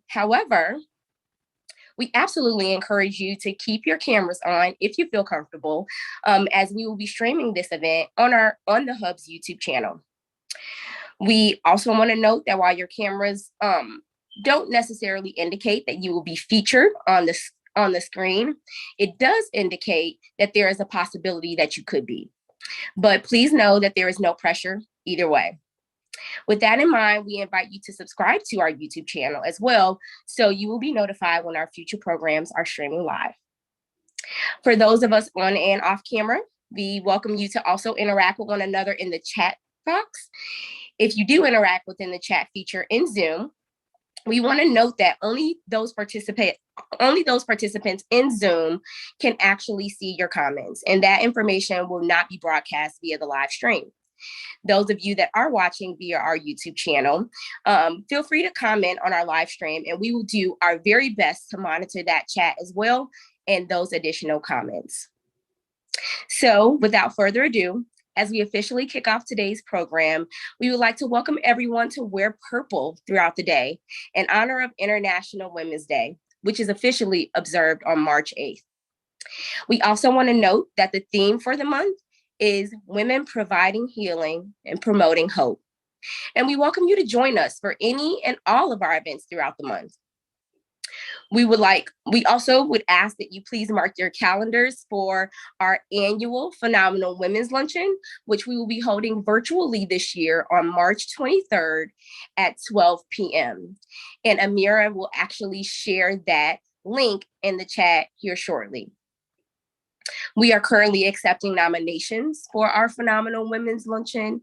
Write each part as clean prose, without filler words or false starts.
However, we absolutely encourage you to keep your cameras on if you feel comfortable, as we will be streaming this event on the Hub's YouTube channel. We also want to note that while your cameras don't necessarily indicate that you will be featured on the screen, it does indicate that there is a possibility that you could be. But please know that there is no pressure either way. With that in mind, we invite you to subscribe to our YouTube channel as well, so you will be notified when our future programs are streaming live. For those of us on and off camera, we welcome you to also interact with one another in the chat box. If you do interact within the chat feature in Zoom, we want to note that only those participants in Zoom can actually see your comments, and that information will not be broadcast via the live stream. Those of you that are watching via our YouTube channel, feel free to comment on our live stream, and we will do our very best to monitor that chat as well and those additional comments. So without further ado, as we officially kick off today's program, we would like to welcome everyone to wear purple throughout the day in honor of International Women's Day, which is officially observed on March 8th. We also want to note that the theme for the month is Women Providing Healing and Promoting Hope. And we welcome you to join us for any and all of our events throughout the month. We also would ask that you please mark your calendars for our annual Phenomenal Women's Luncheon, which we will be holding virtually this year on March 23rd at 12 p.m. And Amira will actually share that link in the chat here shortly. We are currently accepting nominations for our Phenomenal Women's Luncheon,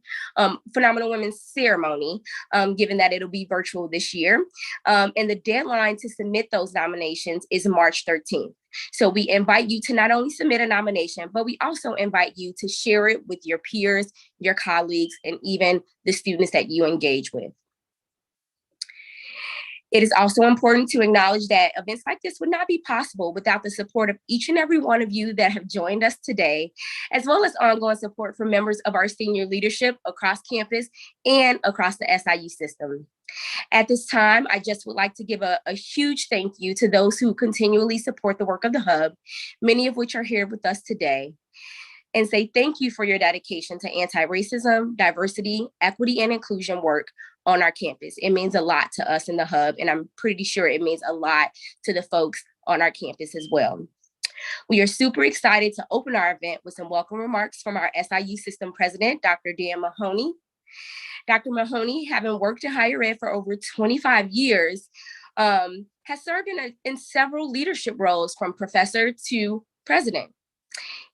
Phenomenal Women's Ceremony, given that it'll be virtual this year. And the deadline to submit those nominations is March 13th. So we invite you to not only submit a nomination, but we also invite you to share it with your peers, your colleagues, and even the students that you engage with. It is also important to acknowledge that events like this would not be possible without the support of each and every one of you that have joined us today, as well as ongoing support from members of our senior leadership across campus and across the SIU system. At this time, I just would like to give a huge thank you to those who continually support the work of the Hub, many of which are here with us today, and say thank you for your dedication to anti-racism, diversity, equity, and inclusion work on our campus. It means a lot to us in the Hub, and I'm pretty sure it means a lot to the folks on our campus as well. We are super excited to open our event with some welcome remarks from our SIU System President, Dr. Dan Mahoney. Dr. Mahoney, having worked in higher ed for over 25 years, has served in several leadership roles from professor to president.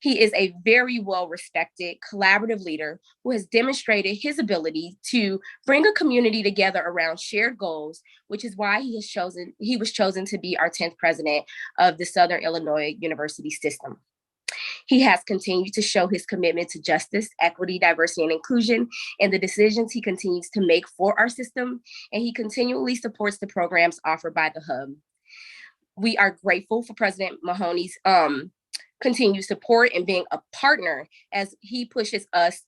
He is a very well-respected, collaborative leader who has demonstrated his ability to bring a community together around shared goals, which is why he was chosen to be our 10th president of the Southern Illinois University System. He has continued to show his commitment to justice, equity, diversity, and inclusion in the decisions he continues to make for our system, and he continually supports the programs offered by the Hub. We are grateful for President Mahoney's continued support and being a partner as he pushes us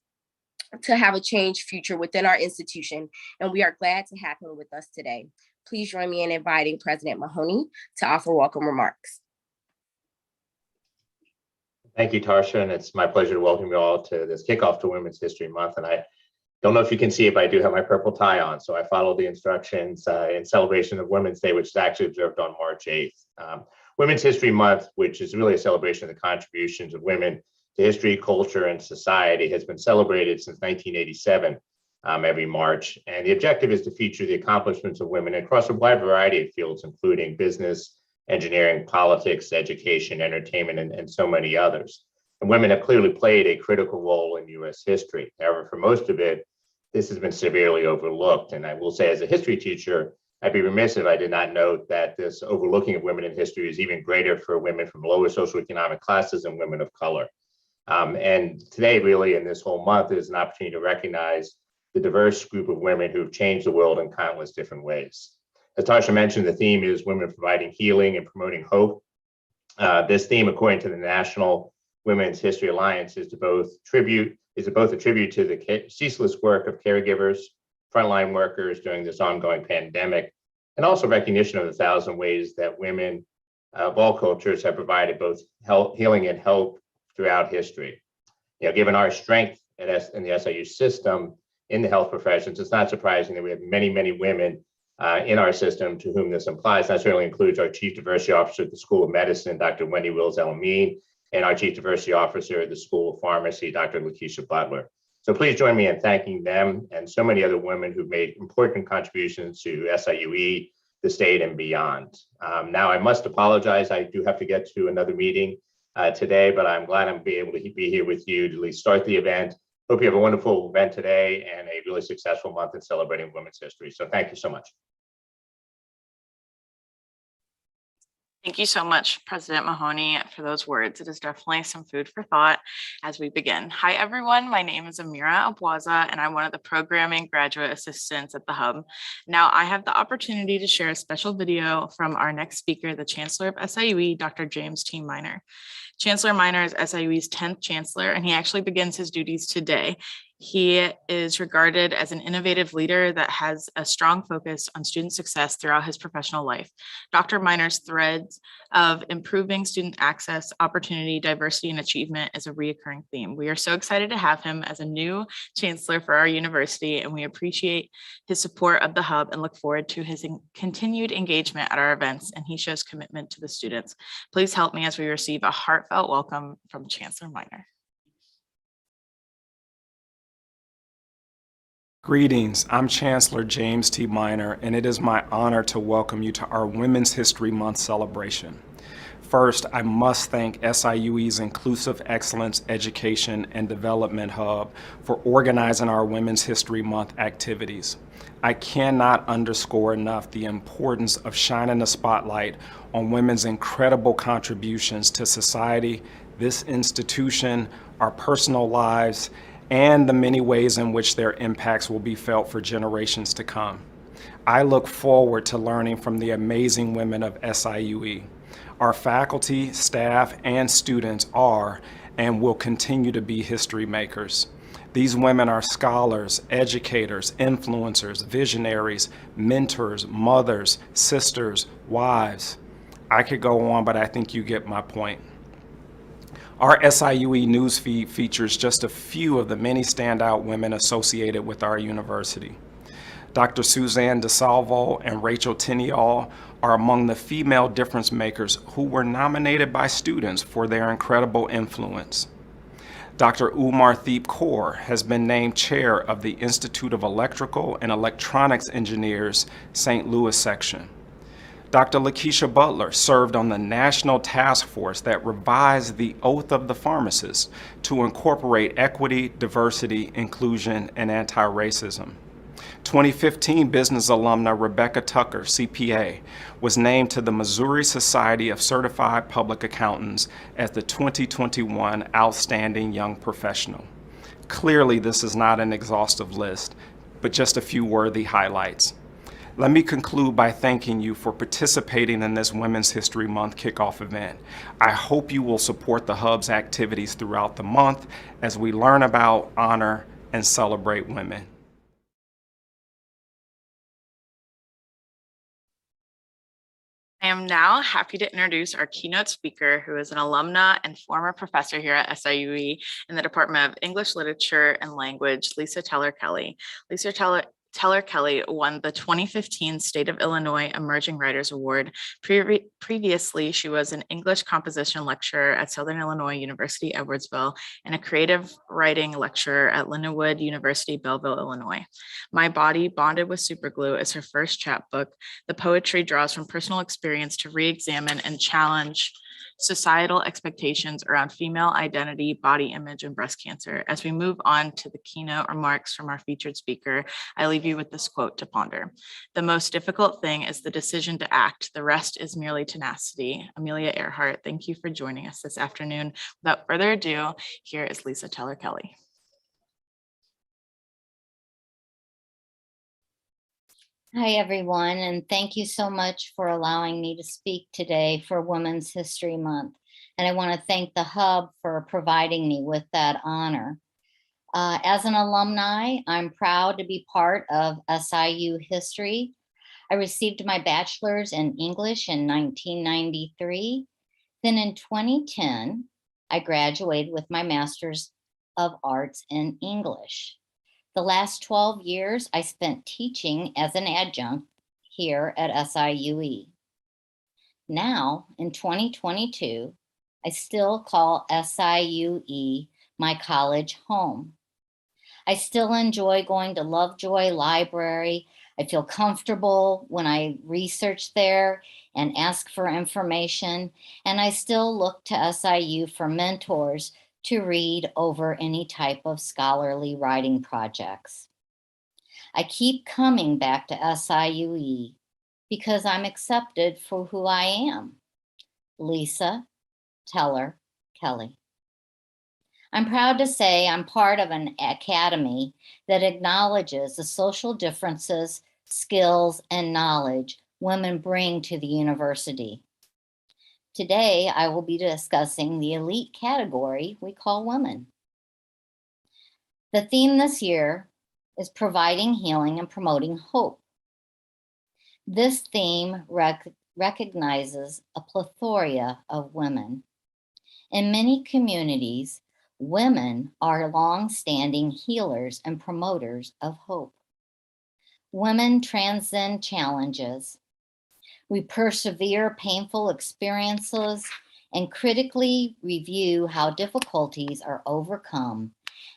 to have a changed future within our institution. And we are glad to have him with us today. Please join me in inviting President Mahoney to offer welcome remarks. Thank you, Tarsha, and it's my pleasure to welcome you all to this kickoff to Women's History Month. And I don't know if you can see it, but I do have my purple tie on. So I follow the instructions in celebration of Women's Day, which is actually observed on March 8th. Women's History Month, which is really a celebration of the contributions of women to history, culture, and society, has been celebrated since 1987 every March. And the objective is to feature the accomplishments of women across a wide variety of fields, including business, engineering, politics, education, entertainment, and so many others. And women have clearly played a critical role in US history. However, for most of it, this has been severely overlooked. And I will say, as a history teacher, I'd be remiss if I did not note that this overlooking of women in history is even greater for women from lower socioeconomic classes and women of color. And today, really, in this whole month, is an opportunity to recognize the diverse group of women who've changed the world in countless different ways. As Tasha mentioned, the theme is Women Providing Healing and Promoting Hope. This theme, according to the National Women's History Alliance, is both a tribute to the ceaseless work of caregivers, frontline workers during this ongoing pandemic, and also recognition of the 1,000 ways that women of all cultures have provided both health, healing and hope throughout history. Given our strength in the SIU system in the health professions, it's not surprising that we have many, many women in our system to whom this applies. That certainly includes our Chief Diversity Officer at the School of Medicine, Dr. Wendy Wills-Elamine, and our Chief Diversity Officer at the School of Pharmacy, Dr. Lakeisha Butler. So please join me in thanking them and so many other women who've made important contributions to SIUE, the state, and beyond. Now, I must apologize. I do have to get to another meeting today, but I'm glad I'm able to be here with you to at least start the event. Hope you have a wonderful event today and a really successful month in celebrating women's history. So thank you so much. Thank you so much, President Mahoney, for those words. It is definitely some food for thought as we begin. Hi, everyone. My name is Amira Abwaza, and I'm one of the programming graduate assistants at the Hub. Now, I have the opportunity to share a special video from our next speaker, the Chancellor of SIUE, Dr. James T. Miner. Chancellor Miner is SIUE's 10th chancellor, and he actually begins his duties today. He is regarded as an innovative leader that has a strong focus on student success throughout his professional life. Dr. Miner's threads of improving student access, opportunity, diversity, and achievement is a reoccurring theme. We are so excited to have him as a new chancellor for our university, and we appreciate his support of the Hub and look forward to his continued engagement at our events, and he shows commitment to the students. Please help me as we receive a heartfelt welcome from Chancellor Miner. Greetings, I'm Chancellor James T. Miner, and it is my honor to welcome you to our Women's History Month celebration. First, I must thank SIUE's Inclusive Excellence Education and Development Hub for organizing our Women's History Month activities. I cannot underscore enough the importance of shining a spotlight on women's incredible contributions to society, this institution, our personal lives, and the many ways in which their impacts will be felt for generations to come. I look forward to learning from the amazing women of SIUE. Our faculty, staff, and students are and will continue to be history makers. These women are scholars, educators, influencers, visionaries, mentors, mothers, sisters, wives. I could go on, but I think you get my point. Our SIUE newsfeed features just a few of the many standout women associated with our university. Dr. Suzanne DeSalvo and Rachel Tinial are among the female difference makers who were nominated by students for their incredible influence. Dr. Umardeep Kaur has been named chair of the Institute of Electrical and Electronics Engineers St. Louis section. Dr. Lakeisha Butler served on the national task force that revised the Oath of the Pharmacist to incorporate equity, diversity, inclusion, and anti-racism. 2015 business alumna Rebecca Tucker, CPA, was named to the Missouri Society of Certified Public Accountants as the 2021 Outstanding Young Professional. Clearly, this is not an exhaustive list, but just a few worthy highlights. Let me conclude by thanking you for participating in this Women's History Month kickoff event. I hope you will support the Hub's activities throughout the month as we learn about, honor, and celebrate women. I am now happy to introduce our keynote speaker, who is an alumna and former professor here at SIUE in the Department of English Literature and Language, Lisa Teller Kelly. Lisa Teller Kelly won the 2015 State of Illinois Emerging Writers Award. Previously, she was an English composition lecturer at Southern Illinois University, Edwardsville, and a creative writing lecturer at Lindenwood University, Belleville, Illinois. My Body Bonded with Superglue is her first chapbook. The poetry draws from personal experience to re-examine and challenge societal expectations around female identity, body image, and breast cancer. As we move on to the keynote remarks from our featured speaker, I leave you with this quote to ponder. The most difficult thing is the decision to act. The rest is merely tenacity. Amelia Earhart, thank you for joining us this afternoon. Without further ado, here is Lisa Teller Kelly. Hi, everyone, and thank you so much for allowing me to speak today for Women's History Month. And I want to thank the Hub for providing me with that honor. As an alumni, I'm proud to be part of SIU history. I received my bachelor's in English in 1993. Then in 2010, I graduated with my master's of arts in English. The last 12 years I spent teaching as an adjunct here at SIUE. Now, in 2022, I still call SIUE my college home. I still enjoy going to Lovejoy Library. I feel comfortable when I research there and ask for information, and I still look to SIU for mentors to read over any type of scholarly writing projects. I keep coming back to SIUE because I'm accepted for who I am, Lisa Teller Kelly. I'm proud to say I'm part of an academy that acknowledges the social differences, skills, and knowledge women bring to the university. Today, I will be discussing the elite category we call women. The theme this year is providing healing and promoting hope. This theme recognizes a plethora of women. In many communities, women are long-standing healers and promoters of hope. Women transcend challenges. We persevere painful experiences and critically review how difficulties are overcome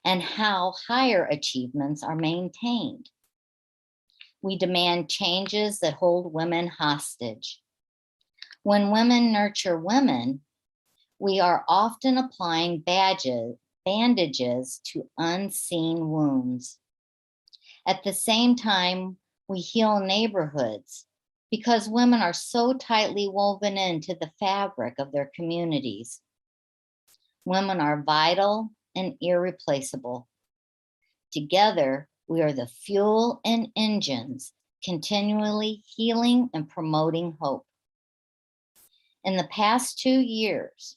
and how higher achievements are maintained. We demand changes that hold women hostage. When women nurture women, we are often applying bandages to unseen wounds. At the same time, we heal neighborhoods because women are so tightly woven into the fabric of their communities. Women are vital and irreplaceable. Together, we are the fuel and engines continually healing and promoting hope. In the past 2 years,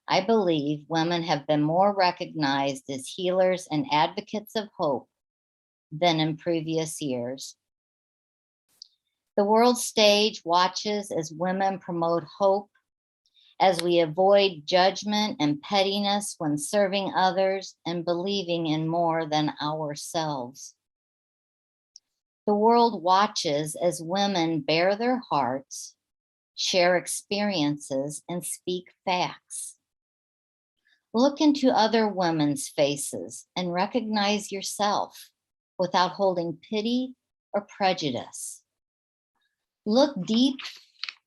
I believe women have been more recognized as healers and advocates of hope than in previous years. The world stage watches as women promote hope, as we avoid judgment and pettiness when serving others and believing in more than ourselves. The world watches as women bare their hearts, share experiences, and speak facts. Look into other women's faces and recognize yourself without holding pity or prejudice. Look deep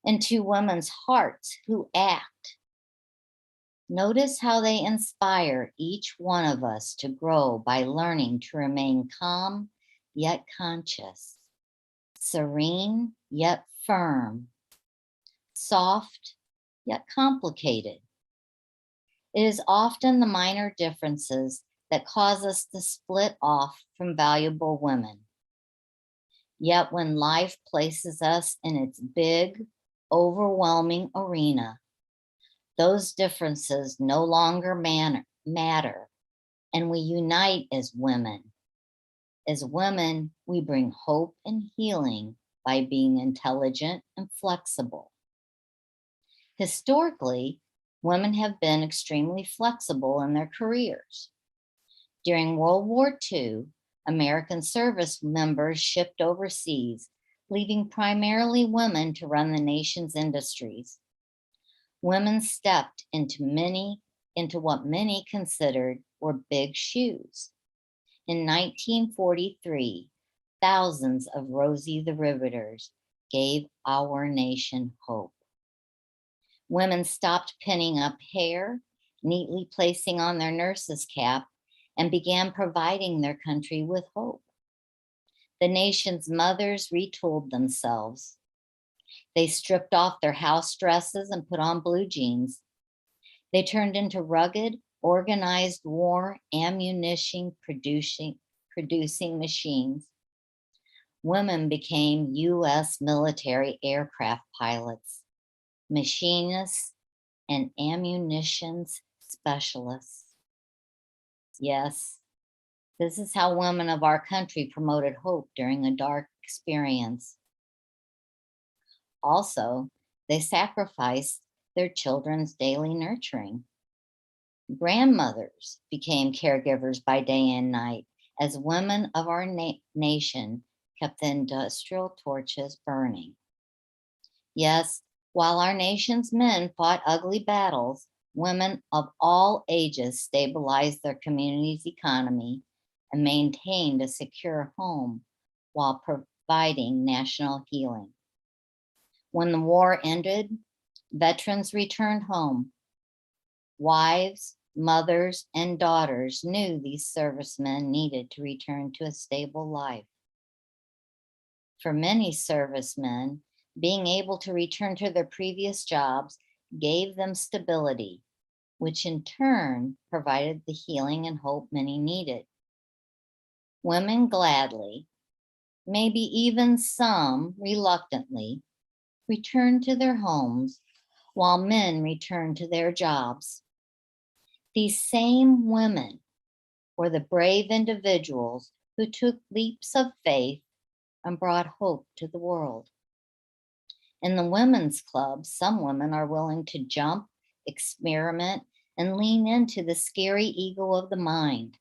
into women's hearts who act. Notice how they inspire each one of us to grow by learning to remain calm yet conscious, serene yet firm, soft yet complicated. It is often the minor differences that cause us to split off from valuable women. Yet when life places us in its big, overwhelming arena, those differences no longer matter, and we unite as women. As women, we bring hope and healing by being intelligent and flexible. Historically, women have been extremely flexible in their careers. During World War II, American service members shipped overseas, leaving primarily women to run the nation's industries. Women stepped into what many considered were big shoes. In 1943, thousands of Rosie the Riveters gave our nation hope. Women stopped pinning up hair, neatly placing on their nurse's cap, and began providing their country with hope. The nation's mothers retooled themselves. They stripped off their house dresses and put on blue jeans. They turned into rugged, organized war ammunition producing machines. Women became US military aircraft pilots, machinists, and ammunitions specialists. Yes, this is how women of our country promoted hope during a dark experience. Also, they sacrificed their children's daily nurturing. Grandmothers became caregivers by day and night as women of our nation kept the industrial torches burning. Yes, while our nation's men fought ugly battles, women of all ages stabilized their community's economy and maintained a secure home while providing national healing. When the war ended, veterans returned home. Wives, mothers, and daughters knew these servicemen needed to return to a stable life. For many servicemen, being able to return to their previous jobs gave them stability, which in turn provided the healing and hope many needed. Women gladly, maybe even some reluctantly, returned to their homes while men returned to their jobs. These same women were the brave individuals who took leaps of faith and brought hope to the world. In the women's club, some women are willing to jump, experiment, and lean into the scary ego of the mind.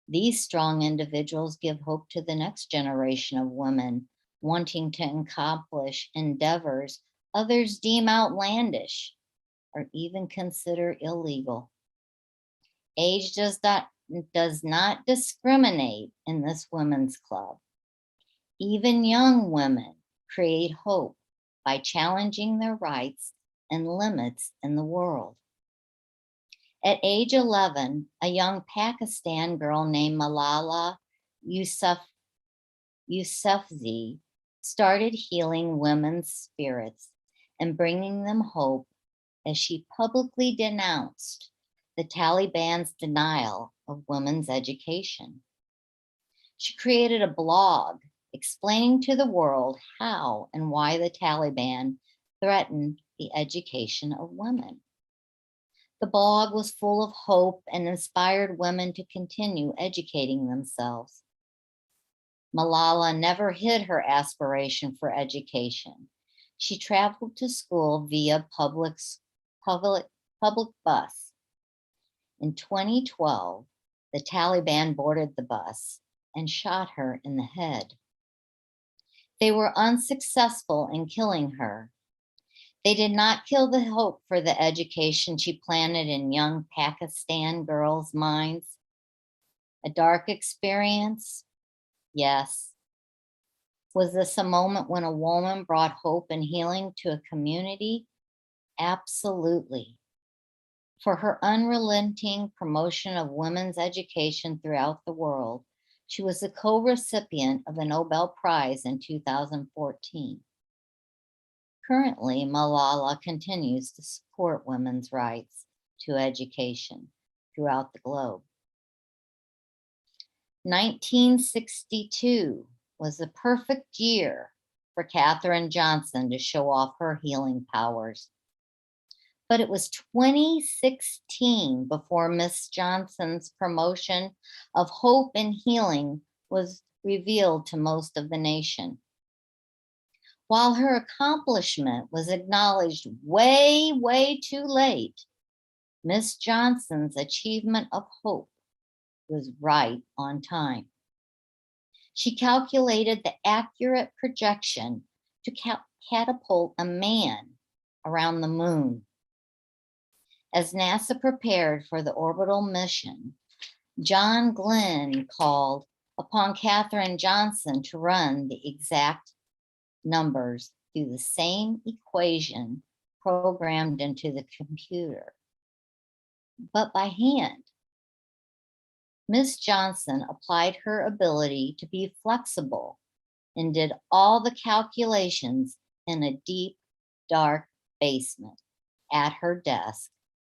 These strong individuals give hope to the next generation of women wanting to accomplish endeavors others deem outlandish or even consider illegal. Age does not discriminate in this women's club. Even young women create hope by challenging their rights and limits in the world. At age 11, a young Pakistan girl named Malala Yousafzai started healing women's spirits and bringing them hope as she publicly denounced the Taliban's denial of women's education. She created a blog explaining to the world how and why the Taliban threatened the education of women. The blog was full of hope and inspired women to continue educating themselves. Malala never hid her aspiration for education. She traveled to school via public bus. In 2012, the Taliban boarded the bus and shot her in the head. They were unsuccessful in killing her. They did not kill the hope for the education she planted in young Pakistan girls' minds. A dark experience? Yes. Was this a moment when a woman brought hope and healing to a community? Absolutely. For her unrelenting promotion of women's education throughout the world, she was a co-recipient of the Nobel Prize in 2014. Currently, Malala continues to support women's rights to education throughout the globe. 1962 was the perfect year for Katherine Johnson to show off her healing powers. But it was 2016 before Miss Johnson's promotion of hope and healing was revealed to most of the nation. While her accomplishment was acknowledged way too late, Miss Johnson's achievement of hope was right on time. She calculated the accurate projection to catapult a man around the moon. As NASA prepared for the orbital mission, John Glenn called upon Katherine Johnson to run the exact numbers through the same equation programmed into the computer, but by hand. Miss Johnson applied her ability to be flexible and did all the calculations in a deep, dark basement at her desk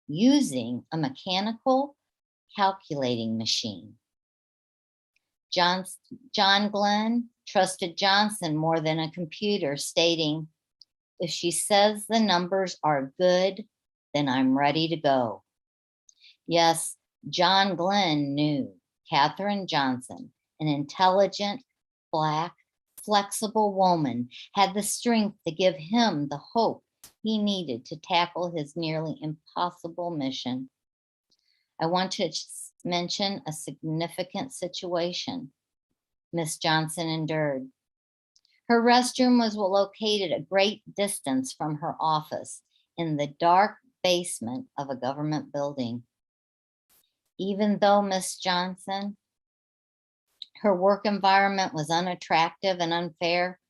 using a mechanical calculating machine. John Glenn trusted Johnson more than a computer, stating, "If she says the numbers are good, then I'm ready to go." Yes, John Glenn knew Katherine Johnson, an intelligent, Black, flexible woman, had the strength to give him the hope he needed to tackle his nearly impossible mission. I want to mention a significant situation Miss Johnson endured. Her restroom was located a great distance from her office in the dark basement of a government building. Even though Miss Johnson, her work environment was unattractive and unfair,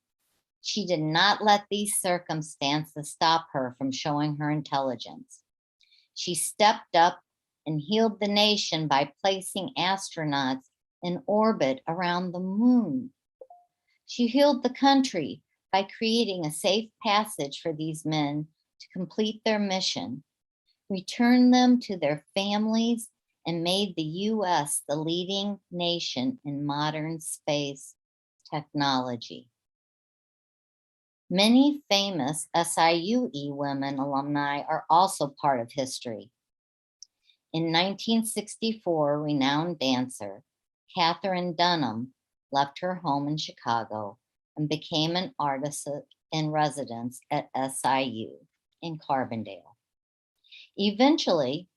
she did not let these circumstances stop her from showing her intelligence. She stepped up and healed the nation by placing astronauts in orbit around the moon. She healed the country by creating a safe passage for these men to complete their mission, returned them to their families, and made the US the leading nation in modern space technology. Many famous SIUE women alumni are also part of history. In 1964, renowned dancer Katherine Dunham left her home in Chicago and became an artist in residence at SIU in Carbondale. Eventually,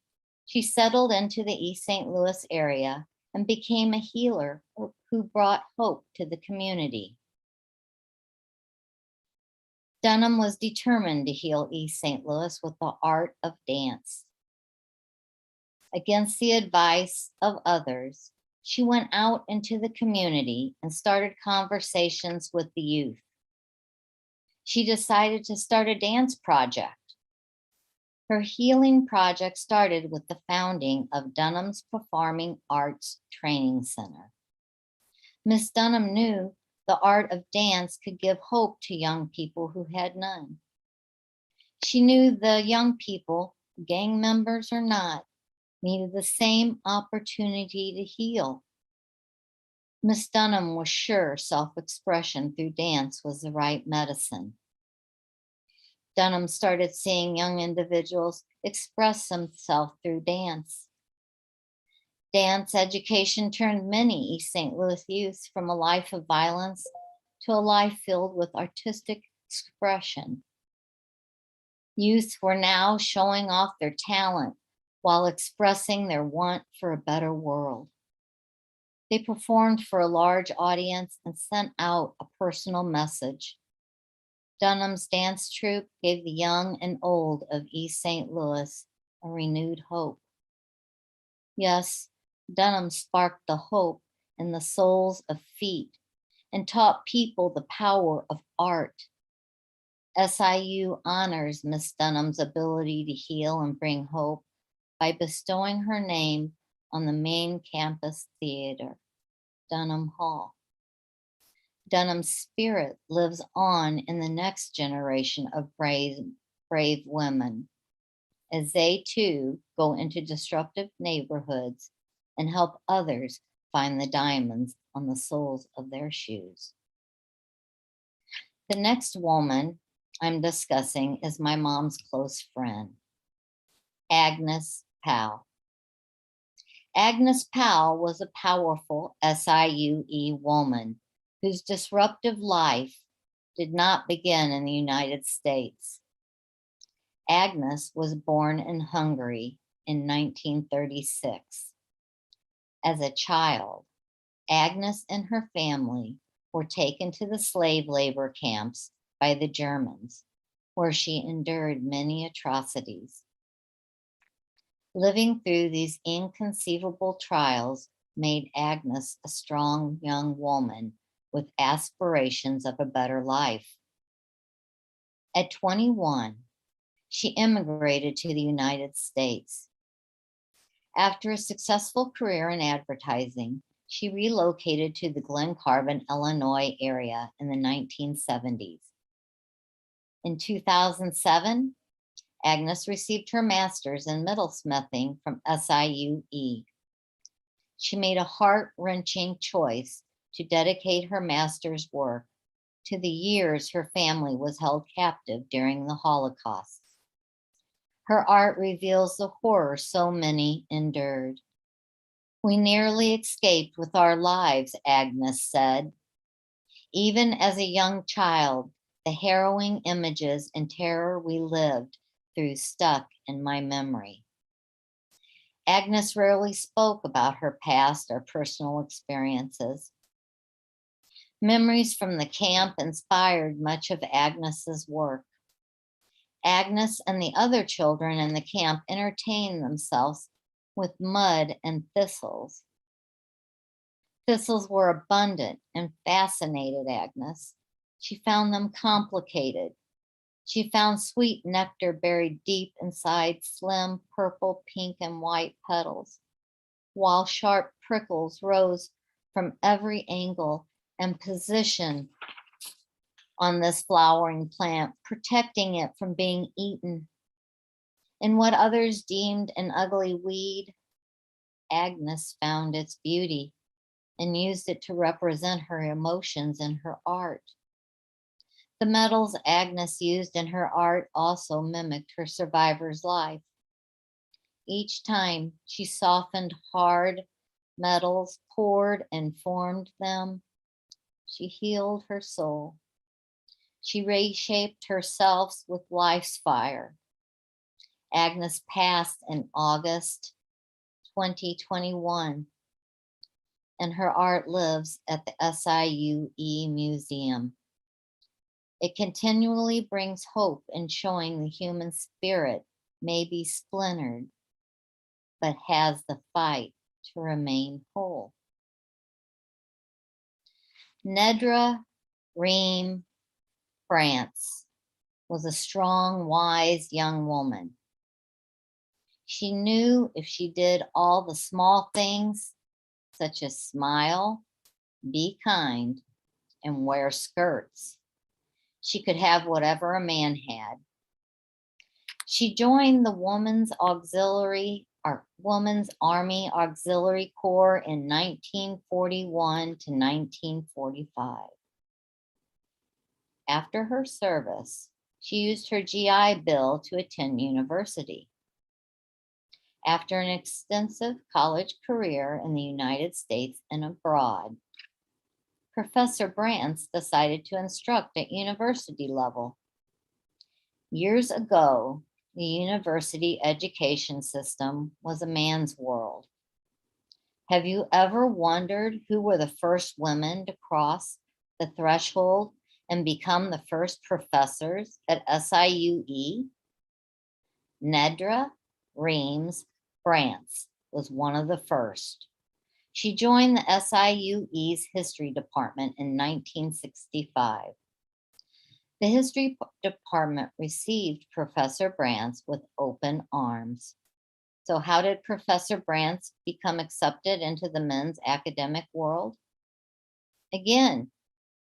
she settled into the East St. Louis area and became a healer who brought hope to the community. Dunham was determined to heal East St. Louis with the art of dance. Against the advice of others, she went out into the community and started conversations with the youth. She decided to start a dance project. Her healing project started with the founding of Dunham's Performing Arts Training Center. Miss Dunham knew the art of dance could give hope to young people who had none. She knew the young people, gang members or not, needed the same opportunity to heal. Miss Dunham was sure self-expression through dance was the right medicine. Dunham started seeing young individuals express themselves through dance. Dance education turned many East St. Louis youth from a life of violence to a life filled with artistic expression. Youth were now showing off their talent while expressing their want for a better world. They performed for a large audience and sent out a personal message. Dunham's dance troupe gave the young and old of East St. Louis a renewed hope. Yes, Dunham sparked the hope in the soles of feet and taught people the power of art. SIU honors Miss Dunham's ability to heal and bring hope by bestowing her name on the main campus theater, Dunham Hall. Dunham's spirit lives on in the next generation of brave women as they too go into disruptive neighborhoods and help others find the diamonds on the soles of their shoes. The next woman I'm discussing is my mom's close friend, Agnes Powell. Agnes Powell was a powerful SIUE woman whose disruptive life did not begin in the United States. Agnes was born in Hungary in 1936. As a child, Agnes and her family were taken to the slave labor camps by the Germans, where she endured many atrocities. Living through these inconceivable trials made Agnes a strong young woman with aspirations of a better life. At 21, she immigrated to the United States. After a successful career in advertising, she relocated to the Glen Carbon, Illinois area in the 1970s. In 2007, Agnes received her master's in metalsmithing from SIUE. She made a heart-wrenching choice to dedicate her master's work to the years her family was held captive during the Holocaust. Her art reveals the horror so many endured. "We nearly escaped with our lives," Agnes said. Even as a young child, the harrowing images and terror we lived through stuck in my memory. Agnes rarely spoke about her past or personal experiences. Memories from the camp inspired much of Agnes's work. Agnes and the other children in the camp entertained themselves with mud and thistles. Thistles were abundant and fascinated Agnes. She found them complicated. She found sweet nectar buried deep inside slim purple, pink, and white petals, while sharp prickles rose from every angle and position on this flowering plant, protecting it from being eaten. In what others deemed an ugly weed, Agnes found its beauty and used it to represent her emotions in her art. The metals Agnes used in her art also mimicked her survivor's life. Each time she softened hard metals, poured and formed them, she healed her soul. She reshaped herself with life's fire. Agnes passed in August 2021, and her art lives at the SIUE Museum. It continually brings hope in showing the human spirit may be splintered, but has the fight to remain whole. Nedra Ream France was a strong, wise young woman. She knew if she did all the small things, such as smile, be kind, and wear skirts, she could have whatever a man had. She joined the Women's Army Auxiliary Corps in 1941 to 1945. After her service, she used her GI Bill to attend university. After an extensive college career in the United States and abroad, Professor Brantz decided to instruct at university level. Years ago, the university education system was a man's world. Have you ever wondered who were the first women to cross the threshold and become the first professors at SIUE? Nedra Reams Brantz was one of the first. She joined the SIUE's history department in 1965. The history department received Professor Brantz with open arms. So how did Professor Brantz become accepted into the men's academic world? Again,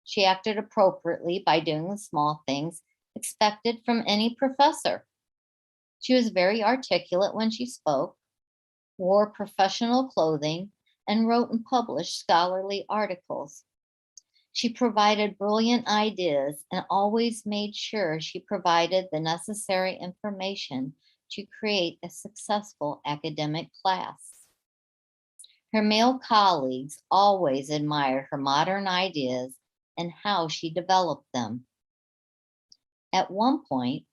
she acted appropriately by doing the small things expected from any professor. She was very articulate when she spoke, wore professional clothing, and wrote and published scholarly articles. She provided brilliant ideas and always made sure she provided the necessary information to create a successful academic class. Her male colleagues always admired her modern ideas and how she developed them. At one point,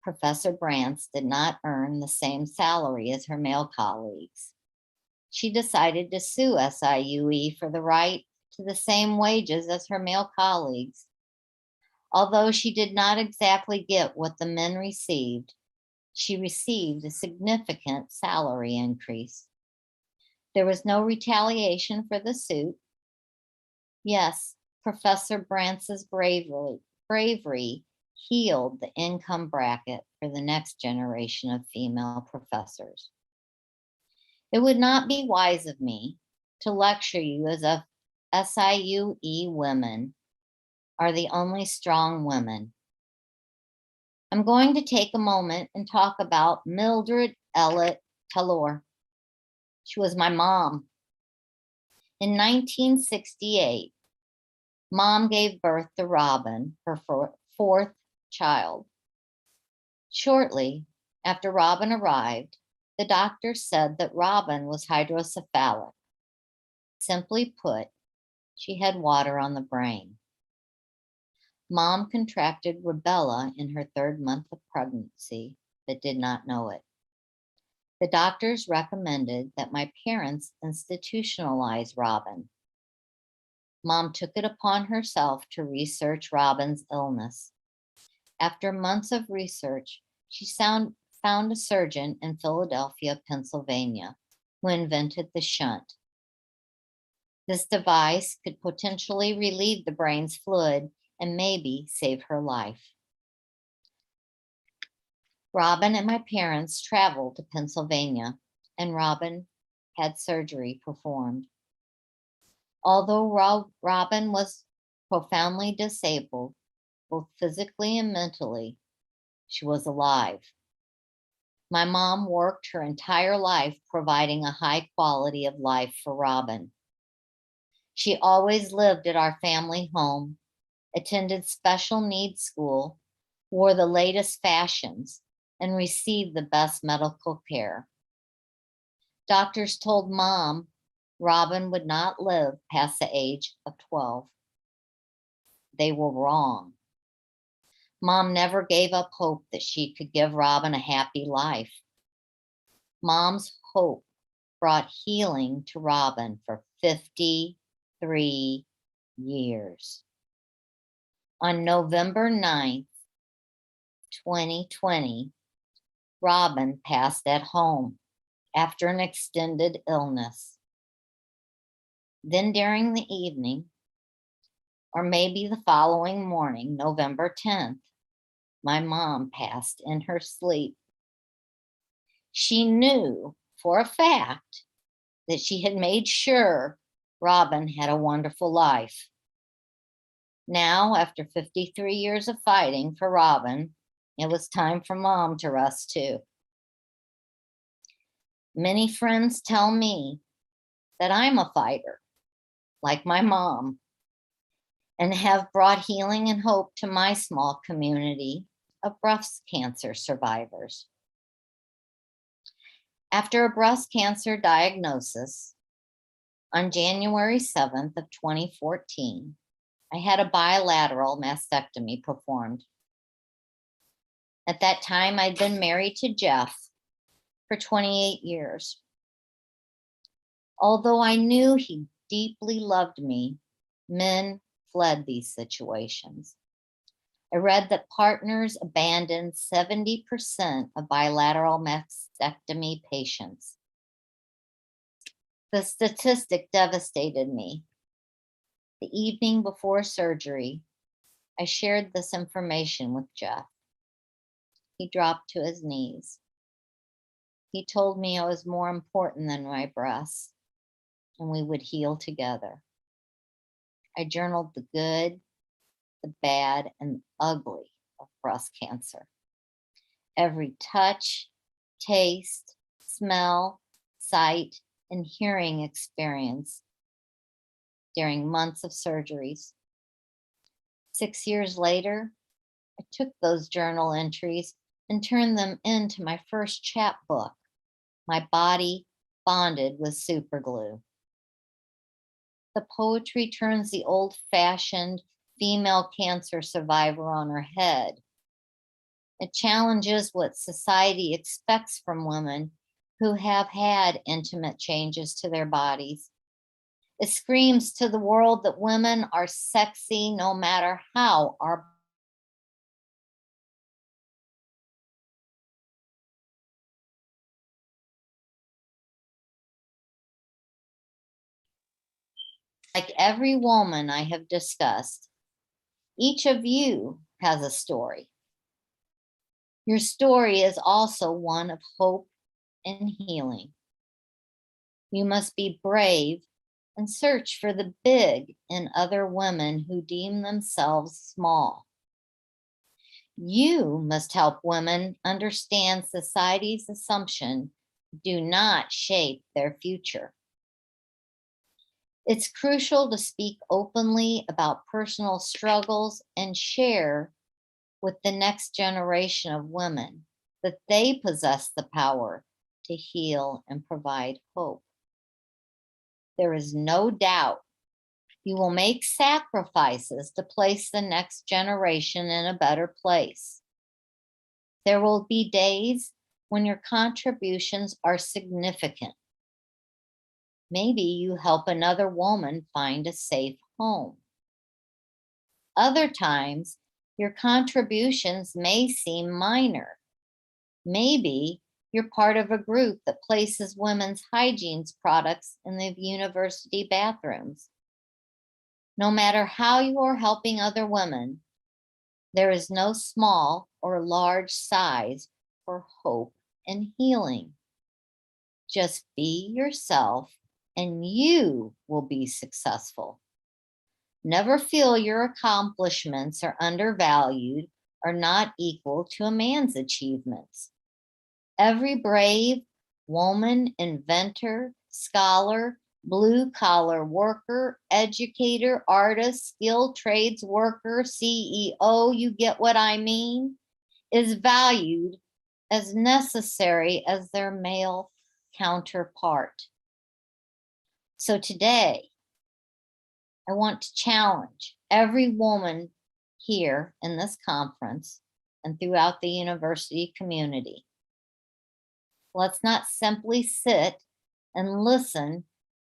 Professor Brantz did not earn the same salary as her male colleagues. She decided to sue SIUE for the right to the same wages as her male colleagues. Although she did not exactly get what the men received, she received a significant salary increase. There was no retaliation for the suit. Yes, Professor Brantz's bravery healed the income bracket for the next generation of female professors. It would not be wise of me to lecture you as if SIUE women are the only strong women. I'm going to take a moment and talk about Mildred Ellett Taylor. She was my mom. In 1968, Mom gave birth to Robin, her fourth child. Shortly after Robin arrived, the doctor said that Robin was hydrocephalic. Simply put, she had water on the brain. Mom contracted rubella in her 3rd month of pregnancy, but did not know it. The doctors recommended that my parents institutionalize Robin. Mom took it upon herself to research Robin's illness. After months of research, she found a surgeon in Philadelphia, Pennsylvania, who invented the shunt. This device could potentially relieve the brain's fluid and maybe save her life. Robin and my parents traveled to Pennsylvania, and Robin had surgery performed. Although Robin was profoundly disabled, both physically and mentally, she was alive. My mom worked her entire life providing a high quality of life for Robin. She always lived at our family home, attended special needs school, wore the latest fashions, and received the best medical care. Doctors told Mom Robin would not live past the age of 12. They were wrong. Mom never gave up hope that she could give Robin a happy life. Mom's hope brought healing to Robin for 53 years. On November 9th, 2020, Robin passed at home after an extended illness. Then during the evening, or maybe the following morning, November 10th, my mom passed in her sleep. She knew for a fact that she had made sure Robin had a wonderful life. Now, after 53 years of fighting for Robin, it was time for Mom to rest too. Many friends tell me that I'm a fighter, like my mom, and have brought healing and hope to my small community of breast cancer survivors. After a breast cancer diagnosis, on January 7th of 2014, I had a bilateral mastectomy performed. At that time, I'd been married to Jeff for 28 years. Although I knew he deeply loved me, men fled these situations. I read that partners abandoned 70% of bilateral mastectomy patients. The statistic devastated me. The evening before surgery, I shared this information with Jeff. He dropped to his knees. He told me I was more important than my breasts, and we would heal together. I journaled the good, the bad, and the ugly of breast cancer. Every touch, taste, smell, sight, and hearing experience during months of surgeries. 6 years later, I took those journal entries and turned them into my first chapbook, My Body Bonded with Superglue. The poetry turns the old-fashioned female cancer survivor on her head. It challenges what society expects from women who have had intimate changes to their bodies. It screams to the world that women are sexy no matter how our Like every woman I have discussed, each of you has a story. Your story is also one of hope and healing. You must be brave and search for the big in other women who deem themselves small. You must help women understand society's assumption do not shape their future. It's crucial to speak openly about personal struggles and share with the next generation of women that they possess the power to heal and provide hope. There is no doubt You will make sacrifices to place the next generation in a better place. There will be days when your contributions are significant. Maybe you help another woman find a safe home. Other times, your contributions may seem minor. Maybe you're part of a group that places women's hygiene products in the university bathrooms. No matter how you are helping other women, there is no small or large size for hope and healing. Just be yourself and you will be successful. Never feel your accomplishments are undervalued or not equal to a man's achievements. Every brave woman, inventor, scholar, blue-collar worker, educator, artist, skilled trades worker, CEO, you get what I mean, is valued as necessary as their male counterpart. So today, I want to challenge every woman here in this conference and throughout the university community. Let's not simply sit and listen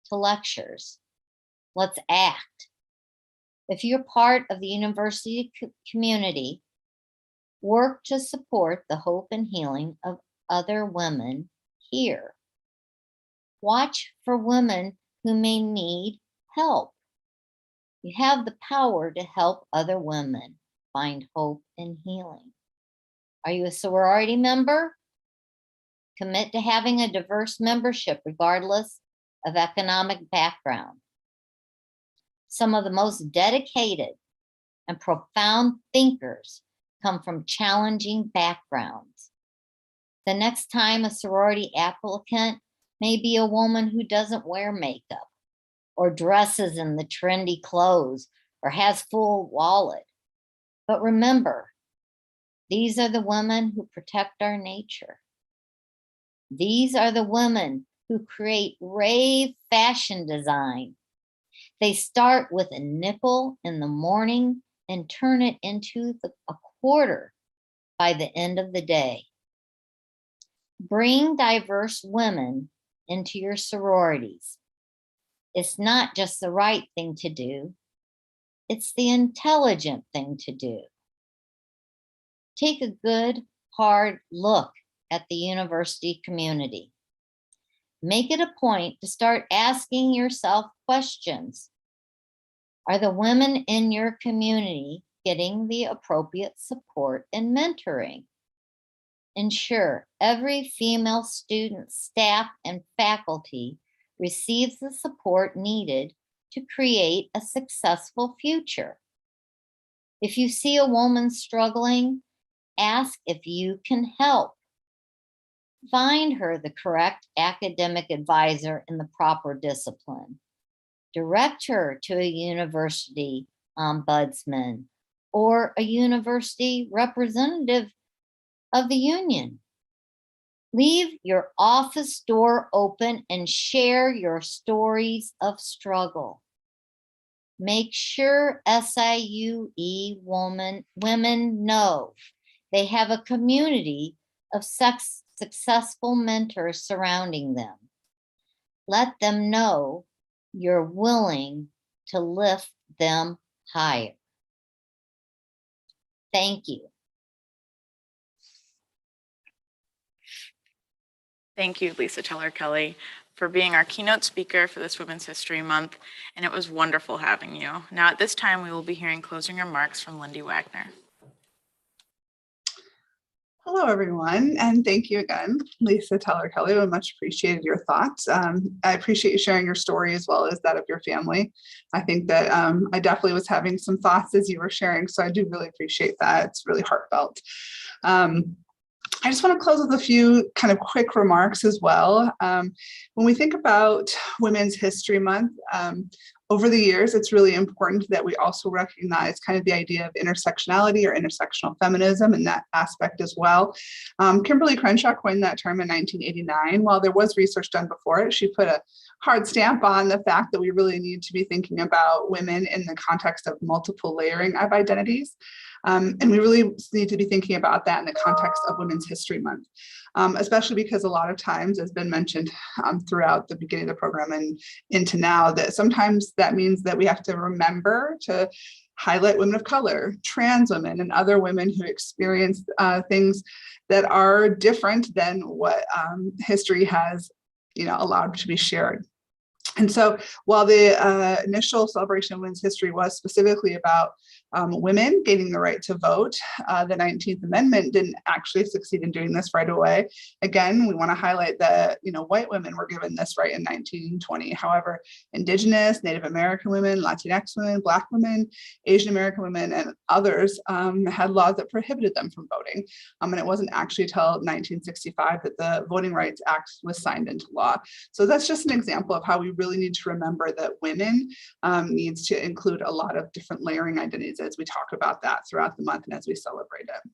to lectures. Let's act. If you're part of the university community, work to support the hope and healing of other women here. Watch for women who may need help. You have the power to help other women find hope and healing. Are you a sorority member? Commit to having a diverse membership regardless of economic background. Some of the most dedicated and profound thinkers come from challenging backgrounds. The next time a sorority applicant may be a woman who doesn't wear makeup or dresses in the trendy clothes or has full wallet. But remember, these are the women who protect our nature. These are the women who create rave fashion design. They start with a nickel in the morning and turn it into a quarter by the end of the day. Bring diverse women into your sororities. It's not just the right thing to do, it's the intelligent thing to do. Take a good, hard look at the university community. Make it a point to start asking yourself questions. Are the women in your community getting the appropriate support and mentoring? Ensure every female student, staff, and faculty receives the support needed to create a successful future. If you see a woman struggling, ask if you can help. Find her the correct academic advisor in the proper discipline. Direct her to a university ombudsman or a university representative of the union. Leave your office door open and share your stories of struggle. Make sure SIUE women know they have a community of successful mentors surrounding them. Let them know you're willing to lift them higher. Thank you. Thank you, Lisa Teller-Kelly, for being our keynote speaker for this Women's History Month, and it was wonderful having you. Now at this time, we will be hearing closing remarks from Lindy Wagner. Hello, everyone, and thank you again, Lisa Teller-Kelly. I much appreciated your thoughts. I appreciate you sharing your story as well as that of your family. I think that I definitely was having some thoughts as you were sharing, so I do really appreciate that. It's really heartfelt. I just want to close with a few kind of quick remarks as well. When we think about Women's History Month, Over the years, it's really important that we also recognize kind of the idea of intersectionality or intersectional feminism in that aspect as well. Kimberly Crenshaw coined that term in 1989. While there was research done before it, she put a hard stamp on the fact that we really need to be thinking about women in the context of multiple layering of identities. And we really need to be thinking about that in the context of Women's History Month, especially because a lot of times, as been mentioned throughout the beginning of the program and into now, that sometimes that means that we have to remember to highlight women of color, trans women, and other women who experience things that are different than what history has, allowed to be shared. And so while the initial celebration of Women's History was specifically about women gaining the right to vote, the 19th Amendment didn't actually succeed in doing this right away. Again, we want to highlight that white women were given this right in 1920. However, Indigenous, Native American women, Latinx women, Black women, Asian American women, and others had laws that prohibited them from voting. And it wasn't actually until 1965 that the Voting Rights Act was signed into law. So that's just an example of how we really need to remember that women needs to include a lot of different layering identities as we talk about that throughout the month and as we celebrate it.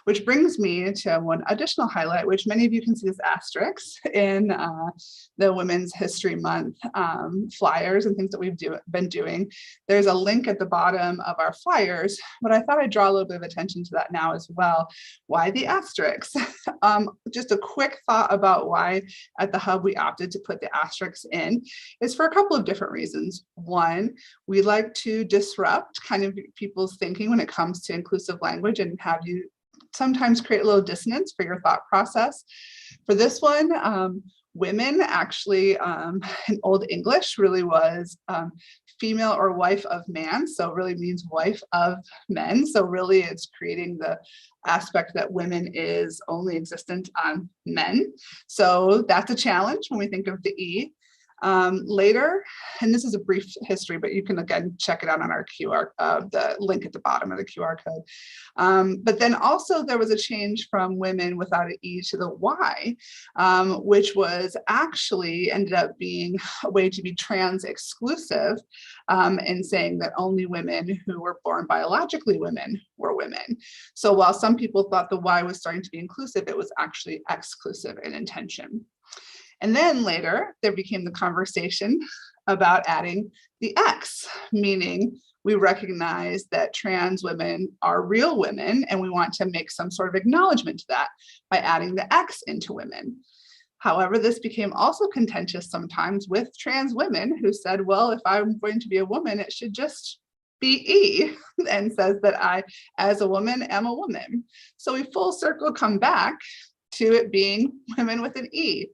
Which brings me to one additional highlight, which many of you can see as asterisks in the Women's History Month flyers and things that we've been doing. There's a link at the bottom of our flyers, but I thought I'd draw a little bit of attention to that now as well. Why the asterisks? Just a quick thought about why at the Hub we opted to put the asterisks in is for a couple of different reasons. One, we like to disrupt kind of people's thinking when it comes to inclusive language and have you sometimes create a little dissonance for your thought process. For this one, women actually in Old English really was female or wife of man, so it really means wife of men. So really it's creating the aspect that women is only existent on men. So that's a challenge when we think of the E. Later, and this is a brief history, but you can again check it out on our QR, the link at the bottom of the QR code. But then also there was a change from women without an E to the Y, which was actually ended up being a way to be trans exclusive and saying that only women who were born biologically women were women. So while some people thought the Y was starting to be inclusive, it was actually exclusive in intention. And then later, there became the conversation about adding the X, meaning we recognize that trans women are real women, and we want to make some sort of acknowledgement to that by adding the X into women. However, this became also contentious sometimes with trans women who said, well, if I'm going to be a woman, it should just be E, and says that I, as a woman, am a woman. So we full circle come back to it being women with an E.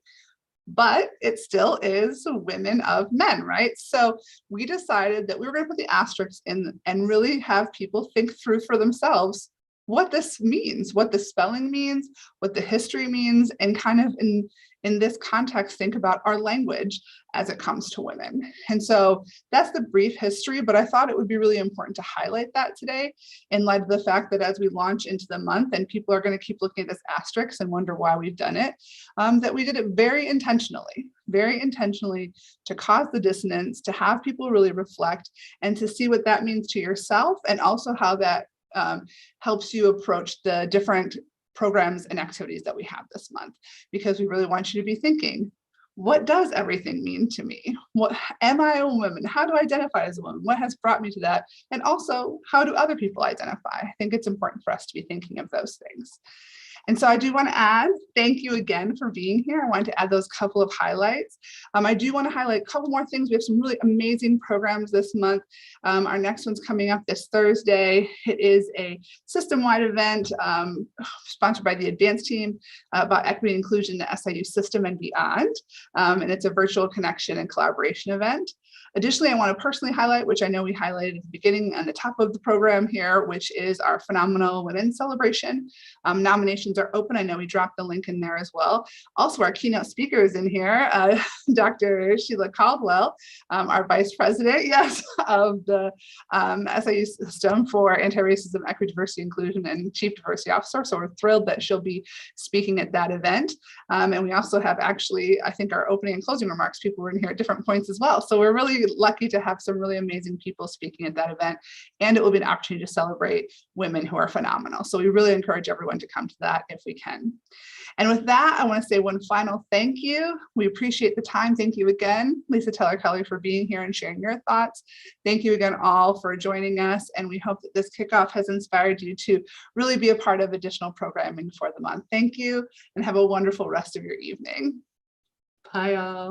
But it still is women of men, right? So we decided that we were going to put the asterisks in and really have people think through for themselves what this means, what the spelling means, what the history means, and kind of in this context, think about our language as it comes to women. And so that's the brief history, but I thought it would be really important to highlight that today in light of the fact that as we launch into the month and people are going to keep looking at this asterisk and wonder why we've done it, that we did it very intentionally to cause the dissonance, to have people really reflect and to see what that means to yourself and also how that helps you approach the different programs and activities that we have this month, because we really want you to be thinking, what does everything mean to me? What am I a woman? How do I identify as a woman? What has brought me to that? And also, how do other people identify? I think it's important for us to be thinking of those things. And so I do want to add, thank you again for being here. I wanted to add those couple of highlights. I do want to highlight a couple more things. We have some really amazing programs this month. Our next one's coming up this Thursday. It is a system-wide event sponsored by the advanced team about equity and inclusion in the SIU system and beyond. And it's a virtual connection and collaboration event. Additionally, I want to personally highlight, which I know we highlighted at the beginning and the top of the program here, which is our Phenomenal Women Celebration. Nominations are open. I know we dropped the link in there as well. Also, our keynote speaker is in here, Dr. Sheila Caldwell, our Vice President, yes, of the SIU System for Anti-Racism, Equity, Diversity, Inclusion, and Chief Diversity Officer. So we're thrilled that she'll be speaking at that event. And we also have actually, I think our opening and closing remarks, people were in here at different points as well. So we're really lucky to have some really amazing people speaking at that event, and it will be an opportunity to celebrate women who are phenomenal. So we really encourage everyone to come to that if we can. And with that, I want to say one final thank you. We appreciate the time. Thank you again, Lisa Teller Kelly, for being here and sharing your thoughts. Thank you again all for joining us. And we hope that this kickoff has inspired you to really be a part of additional programming for the month. Thank you and have a wonderful rest of your evening. Bye, y'all.